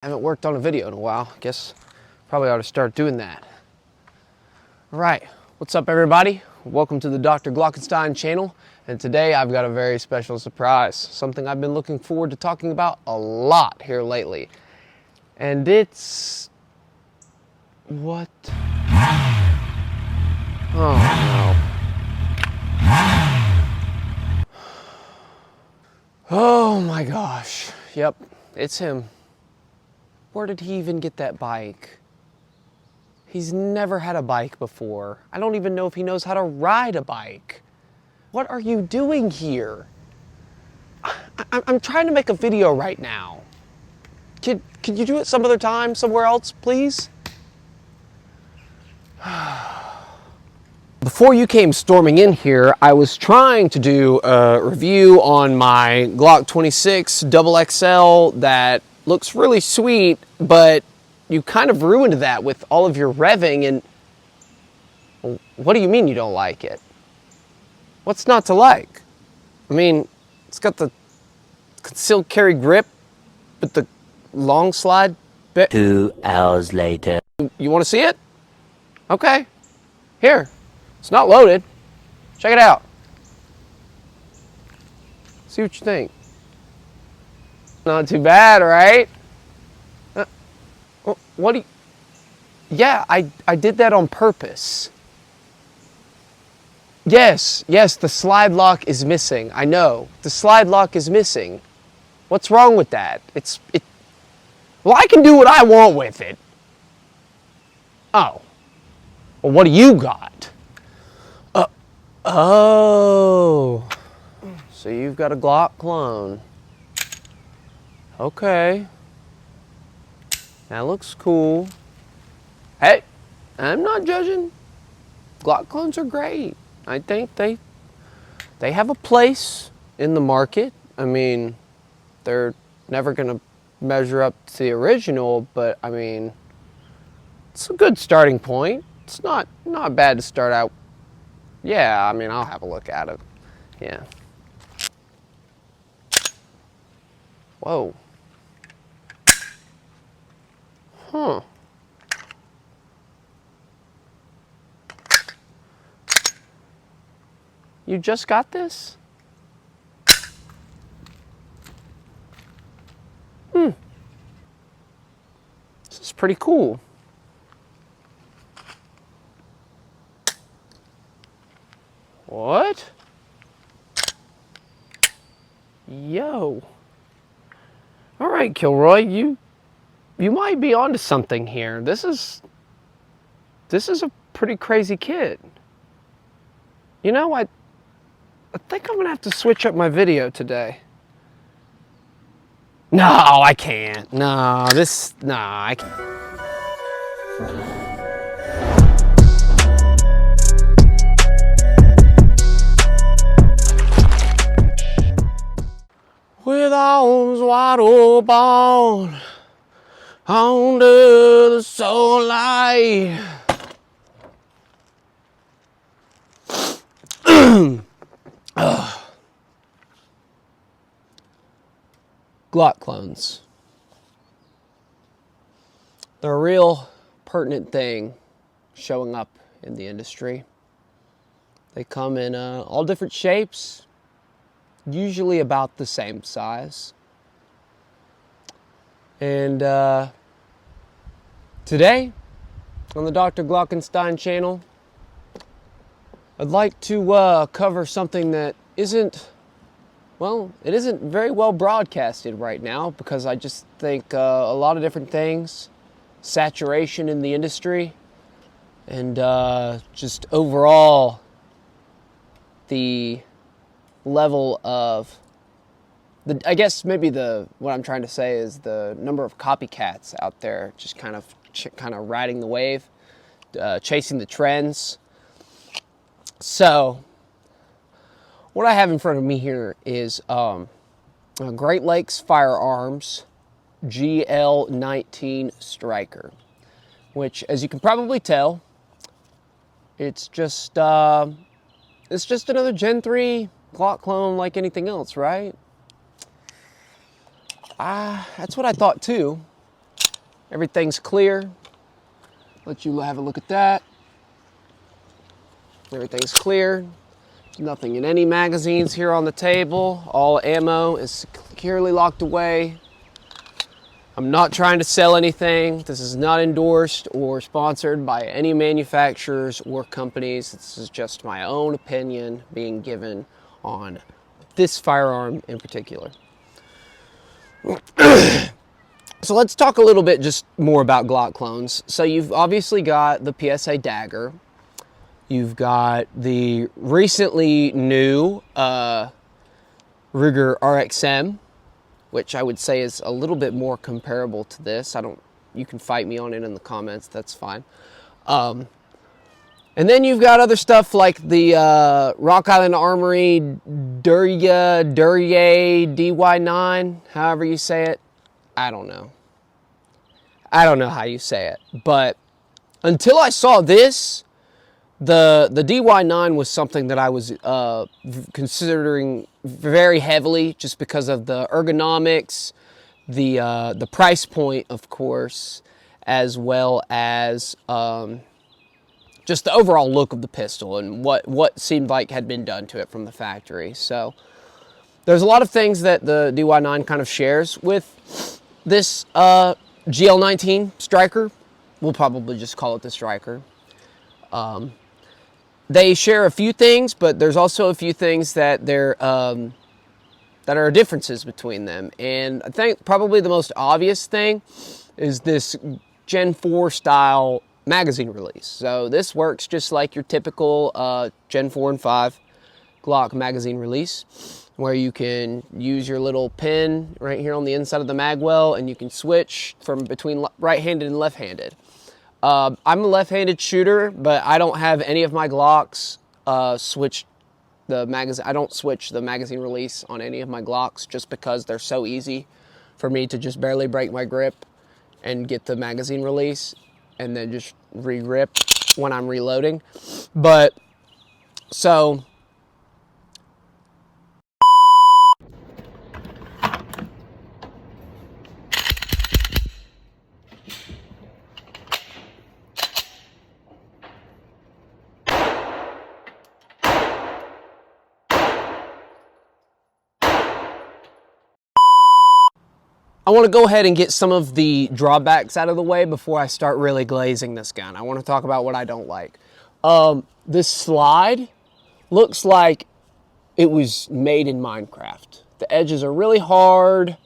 Haven't worked on a video in a while. Guess probably ought to start doing that. All right, what's up everybody? Welcome to the Dr. Glockenstein channel. And today I've got a very special surprise. Something I've been looking forward to talking about a lot here lately. And it's... what? Oh no. Oh my gosh. Yep, it's him. Where did he even get that bike? He's never had a bike before. I don't even know if he knows how to ride a bike. What are you doing here? I'm trying to make a video right now. Could you do it some other time, somewhere else, please? Before you came storming in here, I was trying to do a review on my Glock 26 XXL that looks really sweet, but you kind of ruined that with all of your revving. And what do you mean you don't like it? What's not to like? I mean, it's got the concealed carry grip, but the long slide bit. 2 hours later. You want to see it? Okay. Here. It's not loaded. Check it out. See what you think. Not too bad, right? What do you... Yeah, I did that on purpose. Yes, the slide lock is missing. I know. The slide lock is missing. What's wrong with that? Well, I can do what I want with it. Oh. Well, what do you got? Oh. So you've got a Glock clone. Okay. That looks cool. Hey, I'm not judging. Glock clones are great. I think they have a place in the market. I mean, they're never gonna measure up to the original, but I mean, it's a good starting point. It's not bad to start out. Yeah, I mean, I'll have a look at it. Yeah. Whoa. Huh. You just got this? This is pretty cool. What? Yo. All right, Kilroy, you might be onto something here. This is a pretty crazy kid. You know, I think I'm gonna have to switch up my video today. No, I can't. No, I can't. With arms wide open under the sunlight. Glock clones. They're a real pertinent thing showing up in the industry. They come in all different shapes, usually about the same size. And today, on the Dr. Glockenstein channel, I'd like to cover something that isn't very well broadcasted right now, because I just think a lot of different things, saturation in the industry, and just overall the level of I guess maybe what I'm trying to say is the number of copycats out there just kind of riding the wave, chasing the trends. So what I have in front of me here is Great Lakes Firearms GL19 Striker, which, as you can probably tell, it's just another Gen 3 Glock clone like anything else, right? That's what I thought too. Everything's clear. Let you have a look at that. Everything's clear. There's nothing in any magazines here on the table. All ammo is securely locked away. I'm not trying to sell anything. This is not endorsed or sponsored by any manufacturers or companies. This is just my own opinion being given on this firearm in particular. So let's talk a little bit just more about Glock clones. So you've obviously got the PSA Dagger. You've got the recently new Ruger RXM, which I would say is a little bit more comparable to this. You can fight me on it in the comments, that's fine. And then you've got other stuff like the Rock Island Armory Duryea DY9, however you say it. I don't know. I don't know how you say it. But until I saw this, the DY9 was something that I was considering very heavily just because of the ergonomics, the price point, of course, as well as just the overall look of the pistol and what seemed like had been done to it from the factory. So there's a lot of things that the DY9 kind of shares with this GL19 Striker. We'll probably just call it the Striker. They share a few things, but there's also a few things that that are differences between them. And I think probably the most obvious thing is this Gen 4 style magazine release. So this works just like your typical Gen 4 and 5 Glock magazine release, where you can use your little pin right here on the inside of the mag well, and you can switch from between right-handed and left-handed. I'm a left-handed shooter, but I don't have any of my Glocks switched the magazine. I don't switch the magazine release on any of my Glocks just because they're so easy for me to just barely break my grip and get the magazine release and then just re-grip when I'm reloading. But so I want to go ahead and get some of the drawbacks out of the way before I start really glazing this gun. I want to talk about what I don't like. This slide looks like it was made in Minecraft. The edges are really hard.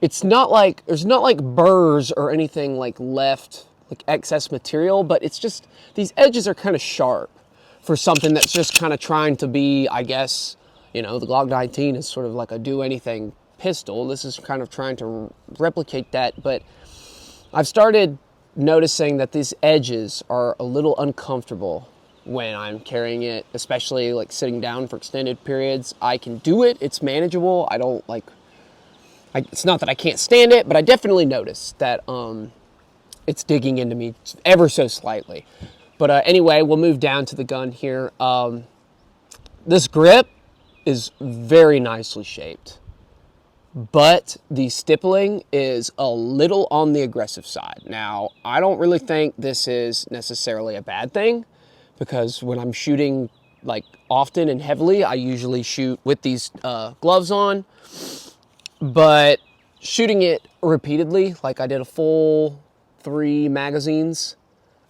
It's not like, there's not like burrs or anything like left, like excess material, but it's just, these edges are kind of sharp for something that's just kind of trying to be, I guess, you know, the Glock 19 is sort of like a do anything pistol. This is kind of trying to replicate that, but I've started noticing that these edges are a little uncomfortable when I'm carrying it, especially like sitting down for extended periods. I can do it, it's manageable. I don't like, it's not that I can't stand it, but I definitely notice that it's digging into me ever so slightly. But anyway, we'll move down to the gun here. This grip is very nicely shaped, but the stippling is a little on the aggressive side. Now, I don't really think this is necessarily a bad thing, because when I'm shooting like often and heavily, I usually shoot with these gloves on. But shooting it repeatedly, like I did a full 3 magazines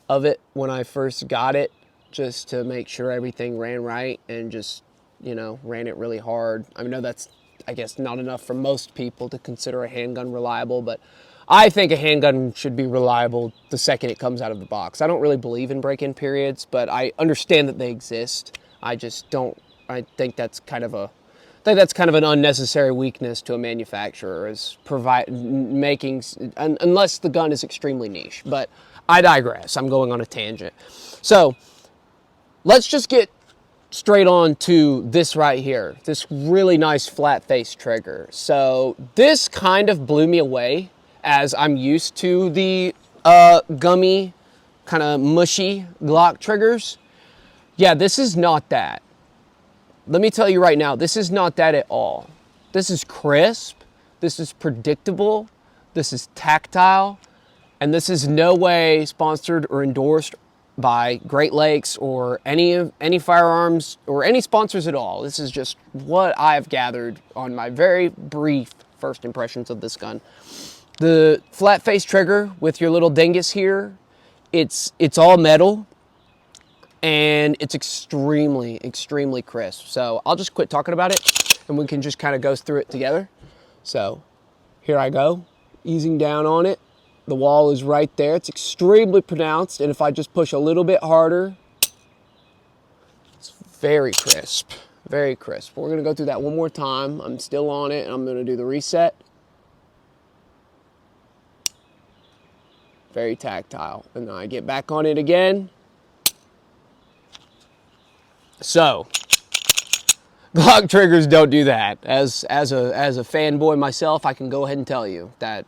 of it when I first got it, just to make sure everything ran right, and just, you know, ran it really hard. I know that's, I guess, not enough for most people to consider a handgun reliable, but I think a handgun should be reliable the second it comes out of the box. I don't really believe in break-in periods, but I understand that they exist. I just don't, I think that's kind of an unnecessary weakness to a manufacturer, is unless the gun is extremely niche. But I digress. I'm going on a tangent. So let's just get straight on to this right here, this really nice flat face trigger. So this kind of blew me away, as I'm used to the gummy, kind of mushy Glock triggers. Yeah, this is not that. Let me tell you right now, this is not that at all. This is crisp, this is predictable, this is tactile, And this is no way sponsored or endorsed by Great Lakes or any firearms or any sponsors at all. This is just what I've gathered on my very brief first impressions of this gun. The flat face trigger with your little dingus here, it's all metal and it's extremely, extremely crisp. So I'll just quit talking about it and we can just kind of go through it together. So here I go, easing down on it. The wall is right there. It's extremely pronounced, and if I just push a little bit harder, it's very crisp, very crisp. We're gonna go through that one more time. I'm still on it, and I'm gonna do the reset. Very tactile, and then I get back on it again. So, Glock triggers don't do that. As a fanboy myself, I can go ahead and tell you that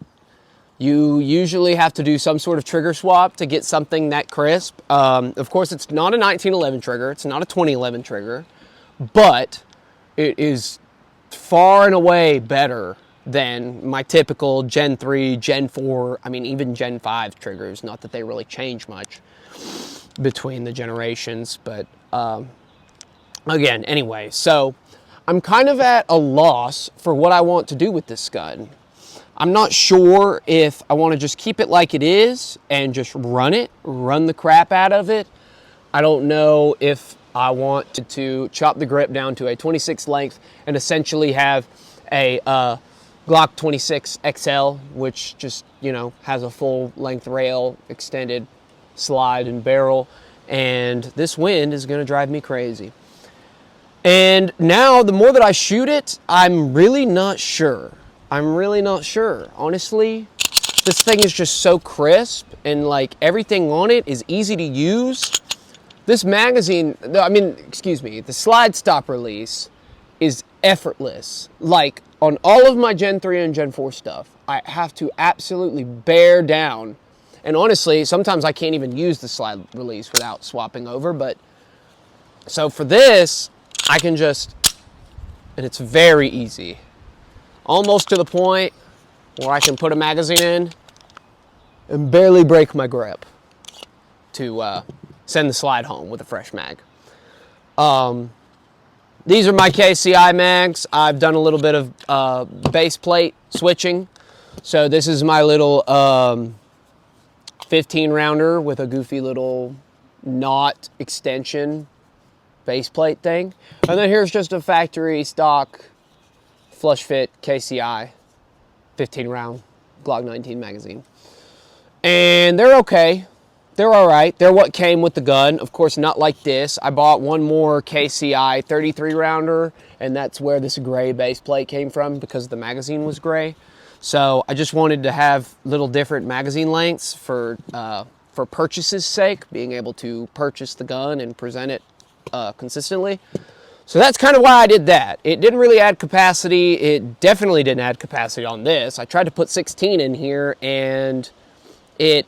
you usually have to do some sort of trigger swap to get something that crisp. Of course, it's not a 1911 trigger. It's not a 2011 trigger. But it is far and away better than my typical Gen 3, Gen 4, I mean, even Gen 5 triggers. Not that they really change much between the generations. But again, anyway. So I'm kind of at a loss for what I want to do with this gun. I'm not sure if I want to just keep it like it is and just run the crap out of it. I don't know if I want to chop the grip down to a 26 length and essentially have a Glock 26 XL, which just, you know, has a full length rail, extended slide and barrel. And this wind is going to drive me crazy. And now the more that I shoot it, I'm really not sure. Honestly, this thing is just so crisp and like everything on it is easy to use. This magazine, the slide stop release is effortless. Like on all of my Gen 3 and Gen 4 stuff, I have to absolutely bear down. And honestly, sometimes I can't even use the slide release without swapping over. But so for this, I can just, and it's very easy. Almost to the point where I can put a magazine in and barely break my grip to send the slide home with a fresh mag. These are my KCI mags. I've done a little bit of base plate switching. So this is my little 15 rounder with a goofy little knot extension base plate thing. And then here's just a factory stock flush fit KCI 15 round Glock 19 magazine. And they're okay. They're all right. They're what came with the gun. Of course, not like this. I bought one more KCI 33 rounder, and that's where this gray base plate came from because the magazine was gray. So I just wanted to have little different magazine lengths for purchase's sake, being able to purchase the gun and present it consistently. So that's kind of why I did that. It didn't really add capacity. It definitely didn't add capacity on this. I tried to put 16 in here, and it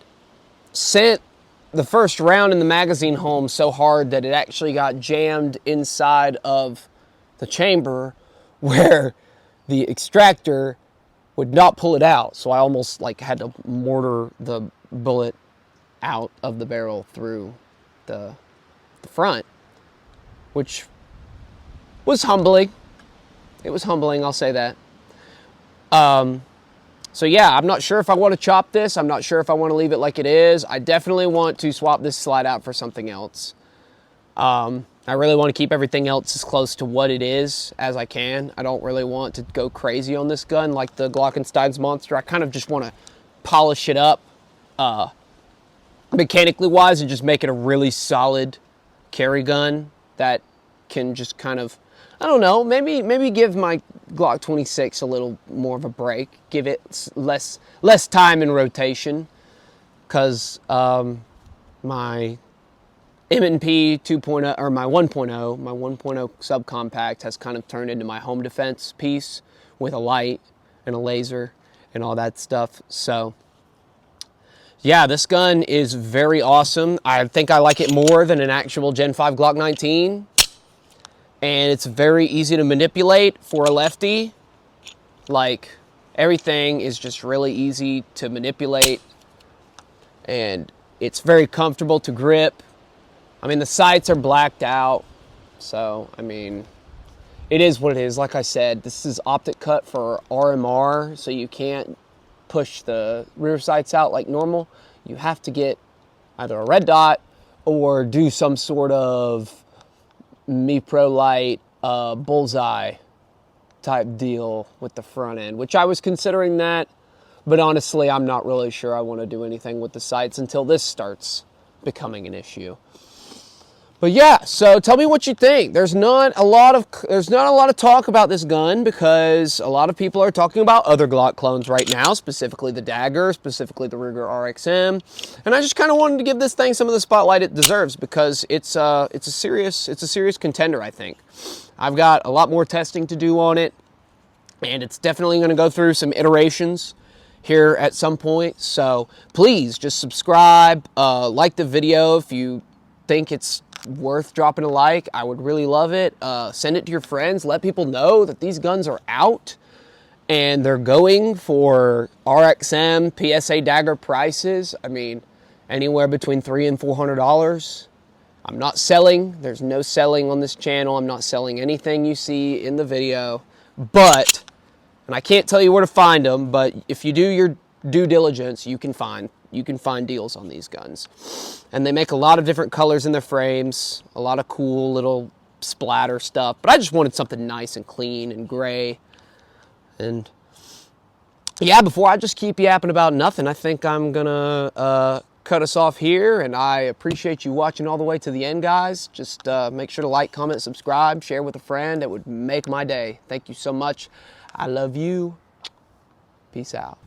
sent the first round in the magazine home so hard that it actually got jammed inside of the chamber where the extractor would not pull it out. So I almost like had to mortar the bullet out of the barrel through the front, which was humbling. It was humbling, I'll say that. So yeah, I'm not sure if I want to chop this. I'm not sure if I want to leave it like it is. I definitely want to swap this slide out for something else. I really want to keep everything else as close to what it is as I can. I don't really want to go crazy on this gun like the Glockenstein's Monster. I kind of just want to polish it up mechanically wise and just make it a really solid carry gun that can just kind of, I don't know, maybe give my Glock 26 a little more of a break, give it less time in rotation, because my M&P 2.0 or my 1.0 subcompact has kind of turned into my home defense piece with a light and a laser and all that stuff. So yeah, this gun is very awesome. I think I like it more than an actual Gen 5 Glock 19. And it's very easy to manipulate for a lefty. Like, everything is just really easy to manipulate. and it's very comfortable to grip. I mean, the sights are blacked out, so I mean, it is what it is. Like I said, this is optic cut for RMR, so you can't push the rear sights out like normal. You have to get either a red dot or do some sort of Mi Pro Light bullseye type deal with the front end, which I was considering that, but honestly, I'm not really sure I want to do anything with the sights until this starts becoming an issue. But yeah, so tell me what you think. There's not a lot of talk about this gun because a lot of people are talking about other Glock clones right now, specifically the Dagger, specifically the Ruger RXM, and I just kind of wanted to give this thing some of the spotlight it deserves because it's a serious contender, I think. I've got a lot more testing to do on it, and it's definitely going to go through some iterations here at some point. So please just subscribe, like the video if you think it's worth dropping a like. I would really love it. Send it to your friends. Let people know that these guns are out and they're going for RXM PSA Dagger prices. I mean, anywhere between $300 and $400. I'm not selling. There's no selling on this channel. I'm not selling anything you see in the video. But, and I can't tell you where to find them, but if you do your due diligence, you can find deals on these guns. And they make a lot of different colors in their frames, a lot of cool little splatter stuff, but I just wanted something nice and clean and gray. And yeah, before I just keep yapping about nothing, I think I'm gonna cut us off here, and I appreciate you watching all the way to the end, guys. Just make sure to like, comment, subscribe, share with a friend. It would make my day. Thank you so much. I love you. Peace out.